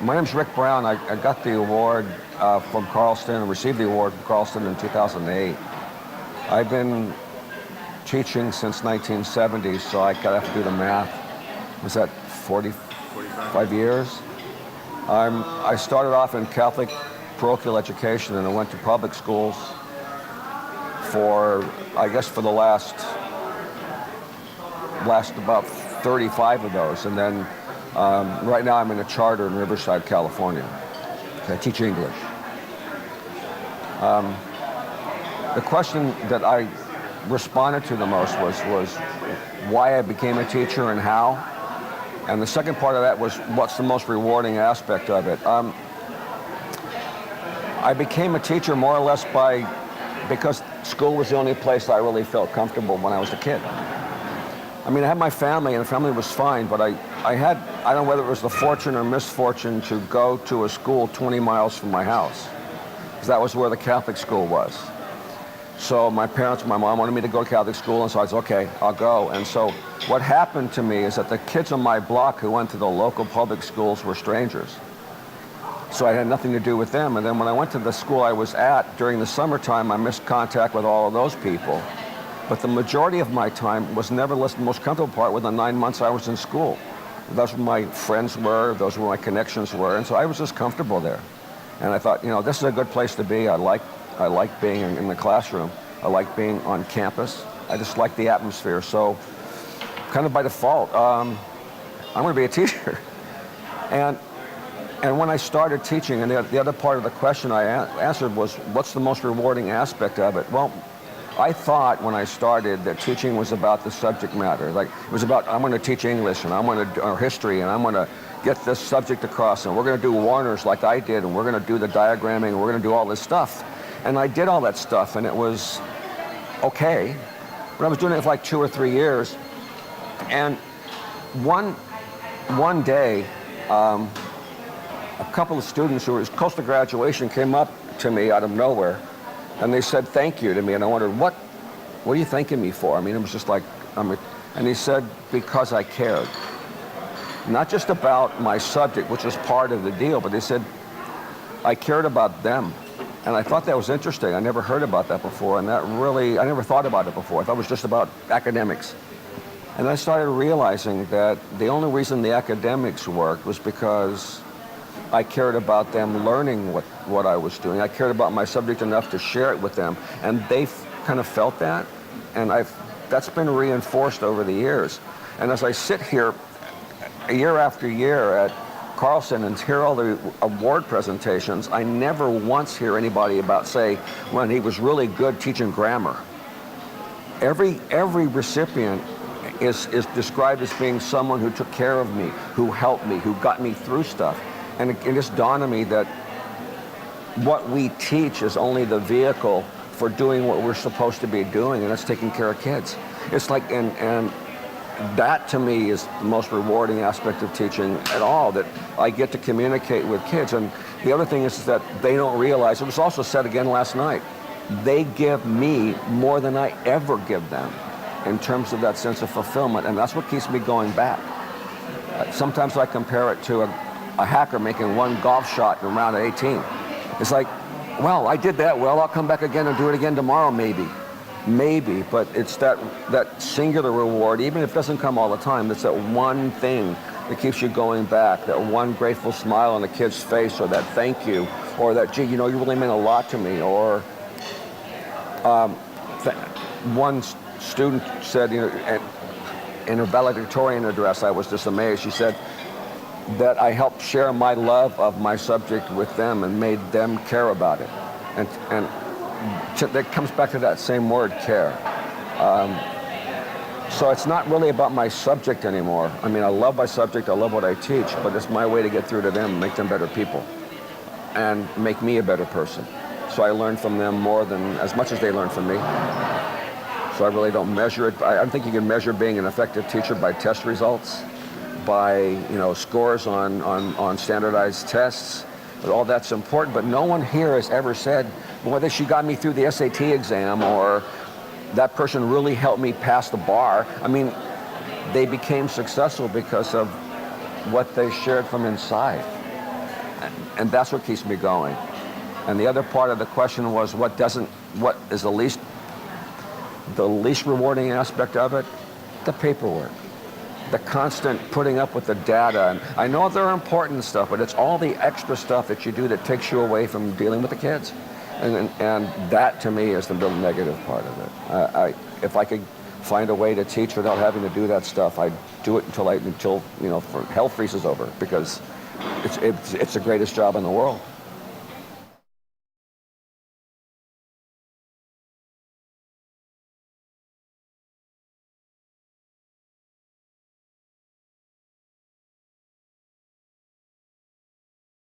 My name's Rick Brown. I got the award from Carlston, received the award from Carlston in 2008. I've been teaching since 1970, so I have to do the math. Was that 45 years? I started off in Catholic parochial education, and I went to public schools for the last about 35 of those, and then right now I'm in a charter in Riverside, California. I teach English. The question that I responded to the most was why I became a teacher and how. And the second part of that was what's the most rewarding aspect of it. I became a teacher more or less because school was the only place I really felt comfortable when I was a kid. I mean, I had my family, and the family was fine, but I don't know whether it was the fortune or misfortune to go to a school 20 miles from my house, because that was where the Catholic school was. So my mom wanted me to go to Catholic school, and so I said, okay, I'll go. And so what happened to me is that the kids on my block who went to the local public schools were strangers. So I had nothing to do with them. And then when I went to the school I was at during the summertime, I missed contact with all of those people. But the majority of my time was nevertheless the most comfortable part were the 9 months I was in school. Those were my friends were, those were my connections were, and so I was just comfortable there. And I thought, this is a good place to be. I like being in the classroom. I like being on campus. I just like the atmosphere. So kind of by default, I'm going to be a teacher. And when I started teaching, and the other part of the question I answered was, what's the most rewarding aspect of it? Well, I thought when I started that teaching was about the subject matter. Like it was about, I'm going to teach English, and I'm going to do history, and I'm going to get this subject across, and we're going to do Warner's like I did, and we're going to do the diagramming, and we're going to do all this stuff. And I did all that stuff, and it was okay. But I was doing it for like 2 or 3 years. And one day, a couple of students who were close to graduation came up to me out of nowhere, and they said thank you to me, and I wondered, what are you thanking me for? I mean, it was just like, and he said, because I cared. Not just about my subject, which was part of the deal, but they said, I cared about them. And I thought that was interesting. I never heard about that before, and I never thought about it before. I thought it was just about academics. And I started realizing that the only reason the academics worked was because I cared about them learning what I was doing. I cared about my subject enough to share it with them, and they kind of felt that, and that's been reinforced over the years. And as I sit here year after year at Carlston and hear all the award presentations, I never once hear anybody say when he was really good teaching grammar. Every recipient is described as being someone who took care of me, who helped me, who got me through stuff. And it just dawned on me that what we teach is only the vehicle for doing what we're supposed to be doing, and that's taking care of kids. It's like, and that to me is the most rewarding aspect of teaching at all, that I get to communicate with kids. And the other thing is that they don't realize, it was also said again last night, they give me more than I ever give them in terms of that sense of fulfillment, and that's what keeps me going back. Sometimes I compare it to a hacker making one golf shot in round 18. It's like, well, I did that well, I'll come back again and do it again tomorrow, maybe, but it's that singular reward, even if it doesn't come all the time, it's that one thing that keeps you going back, that one grateful smile on a kid's face, or that thank you, or that, gee, you really meant a lot to me, or one student said, in her valedictorian address, I was just amazed. She said that I helped share my love of my subject with them and made them care about it. And that comes back to that same word, care. So it's not really about my subject anymore. I mean, I love my subject, I love what I teach, but it's my way to get through to them, make them better people, and make me a better person. So I learn from them as much as they learn from me. So I really don't measure it. I think you can measure being an effective teacher by test results, by scores on standardized tests. But all that's important. But no one here has ever said, whether she got me through the SAT exam or that person really helped me pass the bar. I mean, they became successful because of what they shared from inside. and that's what keeps me going. And the other part of the question was, what is the least rewarding aspect of it? The paperwork. The constant putting up with the data. And I know they're important stuff, but it's all the extra stuff that you do that takes you away from dealing with the kids. And that, to me, is the real negative part of it. If I could find a way to teach without having to do that stuff, I'd do it until hell freezes over, because it's the greatest job in the world.